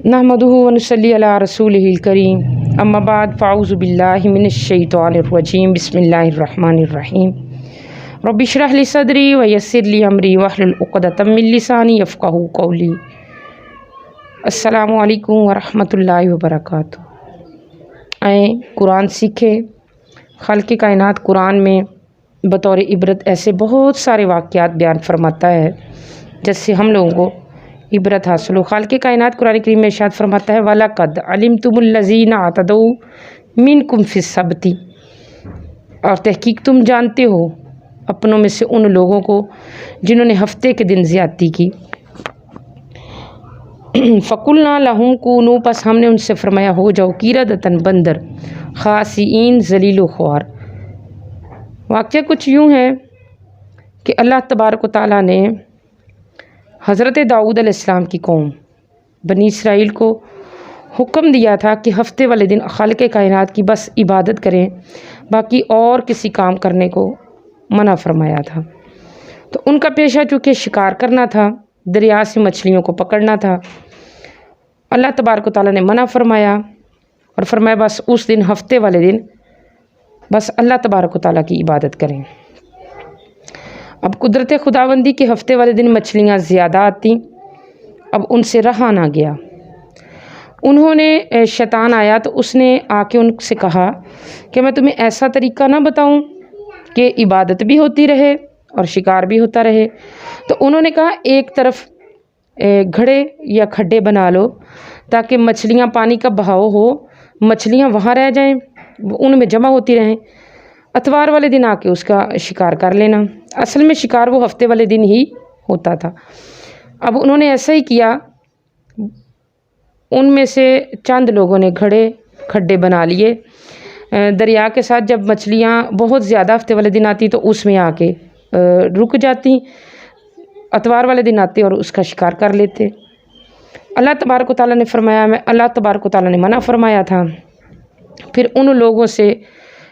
नहमदुहु व नसल्ली अला रसूलिहिल करीम अम्मा बाद फ़ाऊज़ु बिल्लाहि मिनश शैतानिर रजीम बिस्मिल्लाहिर रहमानिर रहीम रब्बि इश्रह ली सदरी व यस्सिर ली अमरी वहलुल उक़दतम मिन लिसानी यफ़क़हू क़ौली। अस्सलामु अलैकुम व रहमतुल्लाहि व बरकातुहू। आए कुरान सीखें। ख़ालिक़ कायनात कुरान में बतौर इबरत ऐसे बहुत सारे वाक़यात बयान फरमाता है जिससे हम लोगों को इबरत हासिल हो। ख़ालिक़ कायनात कुरान करीम में इरशाद फरमाता है वलक़द अलिमतुमुल्लज़ीना अतदौ मिनकुम फ़िस्सब्ति, और तहक़ीक़ तुम जानते हो अपनों में से उन लोगों को जिन्होंने हफ्ते के दिन ज़्यादती की। फ़कुलना लहुम कूनू, बस हमने उनसे फरमाया हो जाओ कीरदतन बंदर, ख़ासिईन ज़लील ख्वार। वाक़या कुछ यूँ है कि अल्लाह तबारक व तआला ने हज़रत दाऊद अलैहिस्सलाम की कौम बनी इसराइल को हुक्म दिया था कि हफ्ते वाले दिन ख़ालिक़ कायनात की बस इबादत करें, बाकी और किसी काम करने को मना फरमाया था। तो उनका पेशा चूँकि शिकार करना था, दरिया से मछलियों को पकड़ना था। अल्लाह तबारक व तआला ने मना फरमाया और फरमाया बस उस दिन हफ्ते वाले दिन बस अल्लाह तबारक व तआला की इबादत करें। अब कुदरत खुदाबंदी के हफ्ते वाले दिन मछलियाँ ज़्यादा आती, अब उनसे रहा ना गया। उन्होंने शैतान आया तो उसने आके उनसे कहा कि मैं तुम्हें ऐसा तरीका ना बताऊं कि इबादत भी होती रहे और शिकार भी होता रहे। तो उन्होंने कहा एक तरफ घड़े या खड्डे बना लो ताकि मछलियाँ, पानी का बहाव हो, मछलियाँ वहाँ रह जाएं, उनमें जमा होती रहें, अतवार वाले दिन आके उसका शिकार कर लेना। असल में शिकार वो हफ्ते वाले दिन ही होता था। अब उन्होंने ऐसा ही किया। उनमें से चंद लोगों ने घड़े खड्डे बना लिए। दरिया के साथ जब मछलियाँ बहुत ज़्यादा हफ्ते वाले दिन आती तो उसमें आके रुक जाती, अतवार वाले दिन आते और उसका शिकार कर लेते। अल्लाह तबारक व तआला ने फरमाया, अल्लाह तबारक व तआला ने मना फरमाया था। फिर उन लोगों से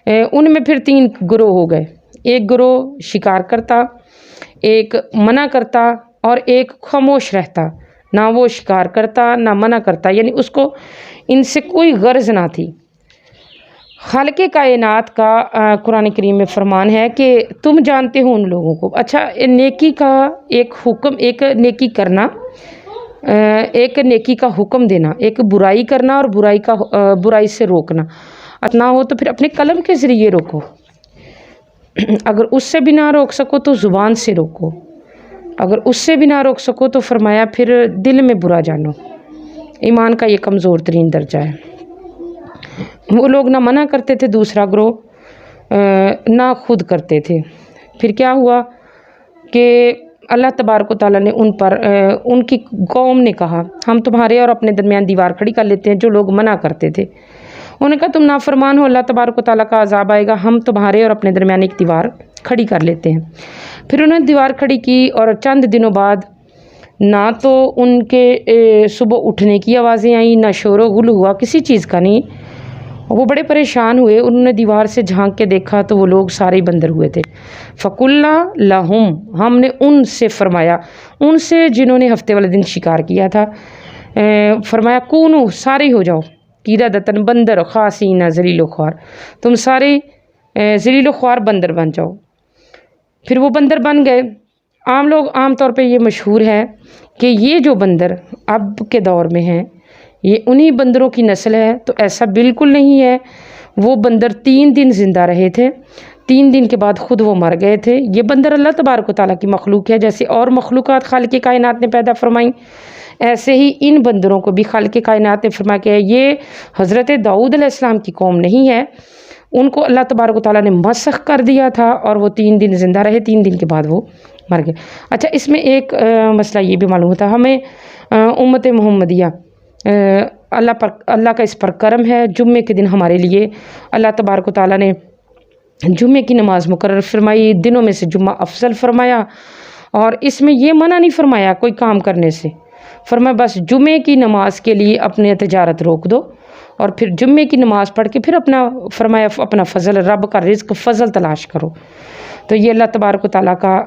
उनमें फिर 3 गिरोह हो गए। एक गिरोह शिकार करता, एक मना करता और एक खामोश रहता। ना वो शिकार करता ना मना करता, यानी उसको इनसे कोई गर्ज ना थी। ख़ालिक़ कायनात का कुरान करीम में फरमान है कि तुम जानते हो उन लोगों को। अच्छा, नेकी का एक हुक्म, एक नेकी करना, एक नेकी का हुक्म देना, एक बुराई करना और बुराई से रोकना। ना हो तो फिर अपने कलम के ज़रिए रोको, अगर उससे भी ना रोक सको तो ज़ुबान से रोको, अगर उससे भी ना रोक सको तो फरमाया फिर दिल में बुरा जानो। ईमान का ये कमज़ोर तरीन दर्जा है। वो लोग ना मना करते थे, दूसरा ग्रोह ना खुद करते थे। फिर क्या हुआ कि अल्लाह तबारक व तआला ने उन पर उनकी कौम ने कहा हम तुम्हारे और अपने दरमियान दीवार खड़ी कर लेते हैं। जो लोग मना करते थे उन्होंने कहा तुम नाफरमान हो, अल्लाह तबारक व तआला का अज़ाब आएगा, हम तुम्हारे और अपने दरमियान एक दीवार खड़ी कर लेते हैं। फिर उन्होंने दीवार खड़ी की और चंद दिनों बाद ना तो उनके सुबह उठने की आवाज़ें आई, ना शोर गुल हुआ, किसी चीज़ का नहीं। वो बड़े परेशान हुए। उन्होंने दीवार से झांक के देखा तो वो लोग सारे बंदर हुए थे। फ़कुल्ना लहुम, हमने उनसे फरमाया, उनसे जिन्होंने हफ्ते वाले दिन शिकार किया था, फरमाया कूनू, सारे हो जाओ कीरदतन बंदर, ख़ासिईन ज़लील ख्वार, तुम सारे ज़लील ख्वार बंदर बन जाओ। फिर वो बंदर बन गए। आम तौर पे ये मशहूर है कि ये जो बंदर अब के दौर में हैं ये उन्हीं बंदरों की नस्ल है। तो ऐसा बिल्कुल नहीं है। वो बंदर 3 दिन ज़िंदा रहे थे, 3 दिन के बाद ख़ुद वो मर गए थे। ये बंदर अल्लाह तबारक व तआला की मखलूक है। जैसे और मखलूक़ात ख़ालिक़ कायनात ने पैदा फरमाई, ऐसे ही इन बंदरों को भी ख़ालिक़ कायनात ने फरमाया कि ये हज़रत दाऊद अलैहिस्सलाम की कौम नहीं है। उनको अल्लाह तबारक व तआला ने मसख़ कर दिया था और वो 3 दिन ज़िंदा रहे, 3 दिन के बाद वो मर गए। अच्छा, इसमें एक मसला ये भी मालूम होता है हमें, उम्मत मोहम्मदिया, अल्लाह का इस पर करम है। जुम्मे के दिन हमारे लिए अल्लाह तबारक व तआला ने जुम्मे की नमाज़ मुकर्रर फरमाई, दिनों में से जुम्मा अफजल फरमाया। और इसमें ये मना नहीं फरमाया कोई काम करने से, फरमाया बस जुम्मे की नमाज के लिए अपने तजारत रोक दो और फिर जुम्मे की नमाज़ पढ़ के फिर अपना फरमाया अपना फ़ज़ल, रब का रिज़्क़ फ़ज़ल तलाश करो। تو یہ اللہ تبارک و تعالیٰ کا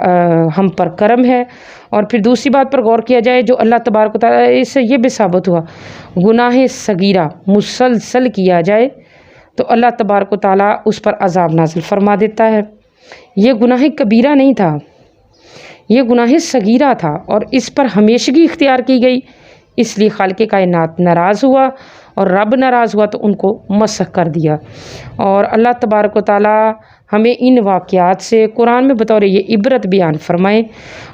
ہم پر کرم ہے۔ اور پھر دوسری بات پر غور کیا جائے جو اللہ تبارک و تعالیٰ، اس سے یہ بھی ثابت ہوا گناہ صغیرہ مسلسل کیا جائے تو اللہ تبارک و تعالیٰ اس پر عذاب نازل فرما دیتا ہے۔ یہ گناہ کبیرہ نہیں تھا، یہ گناہ صغیرہ تھا اور اس پر ہمیشگی اختیار کی گئی، اس لیے خالق کائنات ناراض ہوا اور رب ناراض ہوا تو ان کو مسخ کر دیا۔ اور اللہ تبارک و تعالیٰ ہمیں ان واقعات سے قرآن میں بطور یہ عبرت بیان فرمائے،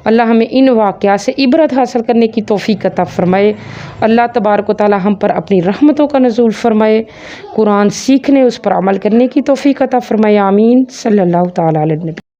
اللہ ہمیں ان واقعات سے عبرت حاصل کرنے کی توفیق عطا فرمائے، اللہ تبارک و تعالیٰ ہم پر اپنی رحمتوں کا نزول فرمائے، قرآن سیکھنے اس پر عمل کرنے کی توفیق عطا فرمائے، آمین۔ صلی اللہ تعالیٰ علیہ وسلم۔